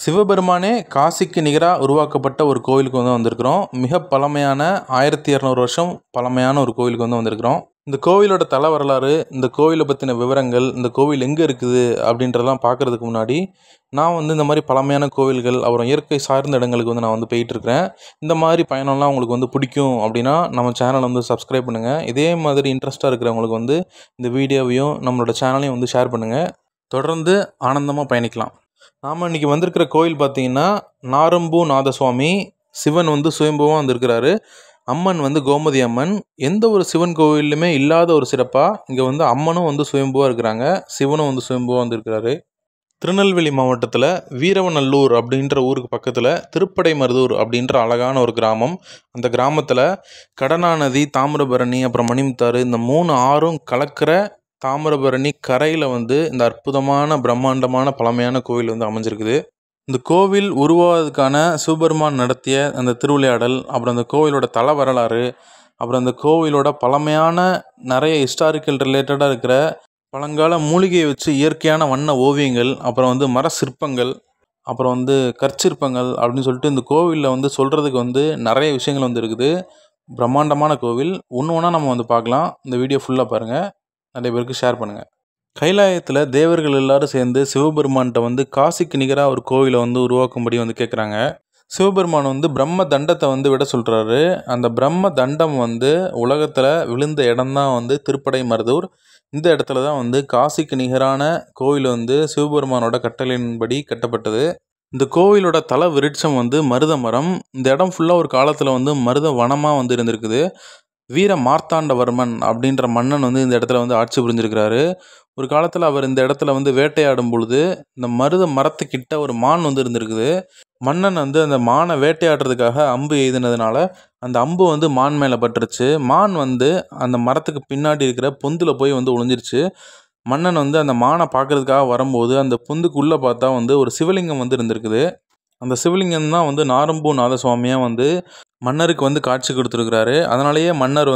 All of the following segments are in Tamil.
சிவபெருமானே காசிக்கு நிகரா உருவாக்கப்பட்ட ஒரு கோவிலுக்கு வந்திருக்கிறோம். மிக பழமையான 1200 வருஷம் பழமையான ஒரு கோவிலுக்கு வந்திருக்கிறோம். இந்த கோவிலோட தல வரலாறு, இந்த கோவிலை பற்றின விவரங்கள், இந்த கோவில் எங்கே இருக்குது அப்படின்றதெல்லாம் பார்க்குறதுக்கு முன்னாடி, நான் இந்த மாதிரி பழமையான கோவில்கள், அப்புறம் இயற்கை சார்ந்த இடங்களுக்கு நான் போயிட்டுருக்கிறேன். இந்த மாதிரி பயணம்லாம் உங்களுக்கு பிடிக்கும் அப்படின்னா, நம்ம சேனலை சப்ஸ்கிரைப் பண்ணுங்கள். இதே மாதிரி இன்ட்ரெஸ்ட்டாக இருக்கிறவங்களுக்கு இந்த வீடியோவையும் நம்மளோட சேனலையும் ஷேர் பண்ணுங்கள். தொடர்ந்து ஆனந்தமாக பயணிக்கலாம். நாம் இன்றைக்கி வந்திருக்கிற கோயில் பார்த்திங்கன்னா நாரம்பூ நாதசுவாமி. சிவன் சுயம்புவாக வந்திருக்கிறாரு. அம்மன் கோமதி அம்மன். எந்த ஒரு சிவன் கோவிலுமே இல்லாத ஒரு சிறப்பாக இங்கே அம்மனும் சுயம்புவாக இருக்கிறாங்க, சிவனும் சுயம்புவாக வந்திருக்கிறாரு. திருநெல்வேலி மாவட்டத்தில் வீரவநல்லூர் அப்படின்ற ஊருக்கு பக்கத்தில் திருப்படைமருதூர் அப்படின்ற அழகான ஒரு கிராமம். அந்த கிராமத்தில் கடனா நதி, தாமிரபரணி, அப்புறம் மணிமுத்தாறு, இந்த 3 ஆறும் கலக்கிற தாமிரபரணி கரையில் இந்த அற்புதமான பிரம்மாண்டமான பழமையான கோவில் அமைஞ்சிருக்குது. இந்த கோவில் உருவாவதுக்கான சிவபெருமான் நடத்திய அந்த திருவிளையாடல், அப்புறம் அந்த கோவிலோட தல வரலாறு, அப்புறம் அந்த கோவிலோட பழமையான நிறைய ஹிஸ்டாரிக்கல் ரிலேட்டடாக இருக்கிற பழங்கால மூலிகையை வச்சு இயற்கையான வண்ண ஓவியங்கள், அப்புறம் மர சிற்பங்கள், அப்புறம் கற்சிற்பங்கள் அப்படின்னு சொல்லிட்டு இந்த கோவிலில் சொல்கிறதுக்கு நிறைய விஷயங்கள் இருக்குது. பிரம்மாண்டமான கோவில். ஒன்று ஒன்றா நம்ம பார்க்கலாம். இந்த வீடியோ ஃபுல்லாக பாருங்கள். நிறைய பேருக்கு ஷேர் பண்ணுங்கள். கைலாயத்தில் தேவர்கள் எல்லாரும் சேர்ந்து சிவபெருமான்கிட்ட காசிக்கு நிகராக ஒரு கோவிலை உருவாக்கும்படி கேட்குறாங்க. சிவபெருமான் பிரம்ம தண்டத்தை விட சொல்கிறாரு. அந்த பிரம்ம தண்டம் உலகத்தில் விழுந்த இடம்தான் திருப்படைமருதூர். இந்த இடத்துல தான் காசிக்கு நிகரான கோவில் சிவபெருமானோட கட்டளையின்படி கட்டப்பட்டது. இந்த கோவிலோட தல விருட்சம் மருத மரம். இந்த இடம் ஃபுல்லாக ஒரு காலத்தில் மருத வனமாக இருந்திருக்குது. வீர மார்த்தாண்டவர்மன் அப்படின்ற மன்னன் இந்த இடத்துல ஆட்சி புரிஞ்சிருக்கிறாரு. ஒரு காலத்தில் அவர் இந்த இடத்துல வேட்டையாடும் பொழுது இந்த மருத மரத்துக்கிட்ட ஒரு மான் இருந்திருக்குது. மன்னன் அந்த மானை வேட்டையாடுறதுக்காக அம்பு எய்தினதுனால அந்த அம்பு மான் மேலே பட்டுருச்சு. மான் அந்த மரத்துக்கு பின்னாடி இருக்கிற பொந்தில் போய் ஒளிஞ்சிருச்சு. மன்னன் அந்த மானை பார்க்கறதுக்காக வரும்போது அந்த பொந்துக்குள்ளே பார்த்தா ஒரு சிவலிங்கம் இருந்திருக்குது. அந்த சிவலிங்கம் தான் நாரம்பூ நாதசுவாமியாக மன்னருக்கு காட்சி கொடுத்துருக்கிறாரு. அதனாலேயே மன்னர்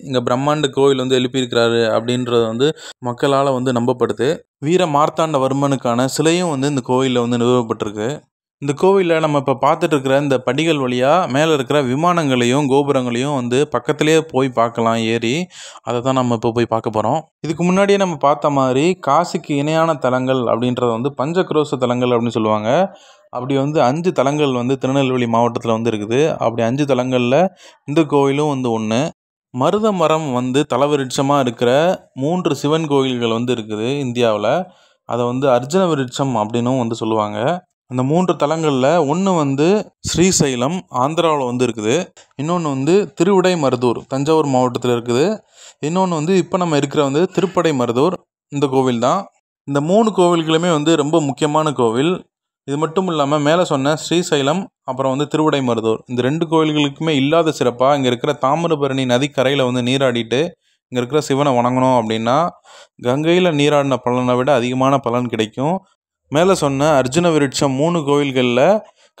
இங்கே பிரம்மாண்ட கோவில் எழுப்பியிருக்கிறாரு அப்படின்றது மக்களால் நம்பப்படுது. வீர மார்த்தாண்டவர்மனுக்கான சிலையும் இந்த கோவிலில் நிறுவப்பட்டிருக்கு. இந்த கோவிலில் நம்ம இப்போ பார்த்துட்டு இருக்கிற இந்த படிகள் வழியாக மேலே இருக்கிற விமானங்களையும் கோபுரங்களையும் பக்கத்துலேயே போய் பார்க்கலாம் ஏறி. அதை தான் நம்ம இப்போ போய் பார்க்க போகிறோம். இதுக்கு முன்னாடியே நம்ம பார்த்த மாதிரி காசிக்கு இணையான தலங்கள் அப்படின்றது பஞ்சக்ரோஷ தலங்கள் அப்படின்னு சொல்லுவாங்க. அப்படி 5 தலங்கள் திருநெல்வேலி மாவட்டத்தில் இருக்குது. அப்படி 5 தலங்களில் இந்த கோயிலும் ஒன்று. மருத மரம் தலவிருட்சமாக இருக்கிற 3 சிவன் கோயில்கள் இருக்குது இந்தியாவில். அதை அர்ஜுன விருட்சம் அப்படின்னும் சொல்லுவாங்க. அந்த 3 தலங்களில் ஒன்று ஸ்ரீசைலம் ஆந்திராவில் இருக்குது. இன்னொன்று திருவிடைமருதூர் தஞ்சாவூர் மாவட்டத்தில் இருக்குது. இன்னொன்று இப்போ நம்ம இருக்கிற திருப்படைமருதூர் இந்த கோவில் தான். இந்த 3 கோவில்களுமே ரொம்ப முக்கியமான கோவில். இது மட்டும் இல்லாமல் மேலே சொன்ன ஸ்ரீசைலம் அப்புறம் திருவிடைமருதூர் இந்த 2 கோவில்களுக்குமே இல்லாத சிறப்பாக இங்கே இருக்கிற தாமிரபரணி நதிக்கரையில் நீராடிட்டு இங்கே இருக்கிற சிவனை வணங்கணும் அப்படின்னா கங்கையில் நீராடின பலனை விட அதிகமான பலன் கிடைக்கும். மேலே சொன்ன அர்ஜுன விருட்சம் 3 கோவில்களில்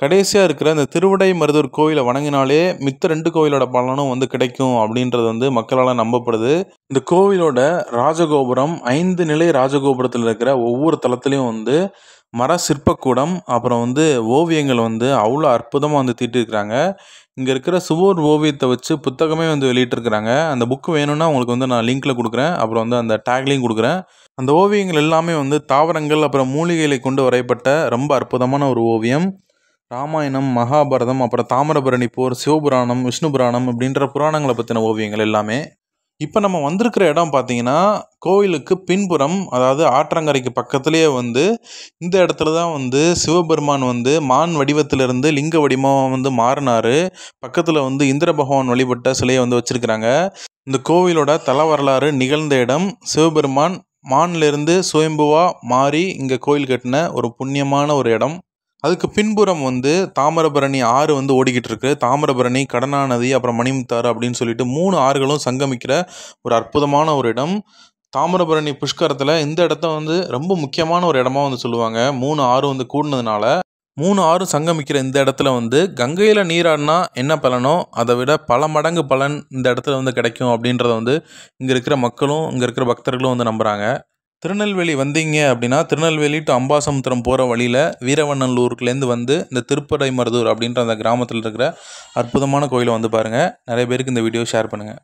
கடைசியாக இருக்கிற இந்த திருவிடைமருதூர் கோவிலை வணங்கினாலே மித்த 2 கோவிலோட பலனும் கிடைக்கும் அப்படின்றது மக்களால் நம்பப்படுது. இந்த கோவிலோட ராஜகோபுரம் 5 நிலை ராஜகோபுரத்தில் இருக்கிற ஒவ்வொரு தளத்துலேயும் மர சிற்பக்கூடம், அப்புறம் ஓவியங்கள் அவ்வளோ அற்புதமாக தீட்டிருக்கிறாங்க. இங்கே இருக்கிற சுவர் ஓவியத்தை வச்சு புத்தகமே வெளியிட்டிருக்கிறாங்க. அந்த புக்கு வேணும்னா உங்களுக்கு நான் லிங்க்கில் கொடுக்குறேன். அப்புறம் அந்த டேக்லையும் கொடுக்குறேன். அந்த ஓவியங்கள் எல்லாமே தாவரங்கள் அப்புறம் மூலிகைகளை கொண்டு வரையப்பட்ட ரொம்ப அற்புதமான ஒரு ஓவியம். ராமாயணம், மகாபாரதம், அப்புறம் தாமிரபரணி போர், சிவபுராணம், விஷ்ணு புராணம் அப்படின்ற புராணங்களை பற்றின ஓவியங்கள் எல்லாமே. இப்போ நம்ம வந்திருக்கிற இடம் பார்த்திங்கன்னா கோவிலுக்கு பின்புறம், அதாவது ஆற்றங்கரைக்கு பக்கத்துலேயே இந்த இடத்துல தான் சிவபெருமான் மான் வடிவத்திலிருந்து லிங்க வடிவமாக மாறினார். பக்கத்தில் இந்திர பகவான் வழிபட்ட சிலையை வச்சுருக்கிறாங்க. இந்த கோவிலோட தல வரலாறு நிகழ்ந்த இடம் சிவபெருமான் மான்லேருந்து சுயம்புவாக மாறி இங்கே கோயில் கட்டின ஒரு புண்ணியமான ஒரு இடம். அதுக்கு பின்புறம் தாமிரபரணி ஆறு ஓடிக்கிட்டு இருக்கு. தாமிரபரணி, கடனா நதி, அப்புறம் மணிமுத்தாறு அப்படின்னு சொல்லிட்டு 3 ஆறுகளும் சங்கமிக்கிற ஒரு அற்புதமான ஒரு இடம். தாமிரபரணி புஷ்கரத்தில் இந்த இடத்த ரொம்ப முக்கியமான ஒரு இடமா சொல்லுவாங்க. 3 ஆறு கூடினதுனால 3 ஆறு சங்கமிக்கிற இந்த இடத்துல கங்கையில் நீராடினா என்ன பலனோ அதை விட பல மடங்கு பலன் இந்த இடத்துல கிடைக்கும் அப்படின்றத இங்கே இருக்கிற மக்களும் இங்கே இருக்கிற பக்தர்களும் நம்புகிறாங்க. திருநெல்வேலி வந்தீங்க அப்படின்னா திருநெல்வேலி டு அம்பாசமுத்திரம் போகிற வழியில் வீரவண்ணலூருக்குலேருந்து வந்து இந்த திருப்படைமருதூர் அப்படின்ற அந்த கிராமத்தில் இருக்கிற அற்புதமான கோயிலை வந்து பாருங்கள். நிறைய பேருக்கு இந்த வீடியோ ஷேர் பண்ணுங்கள்.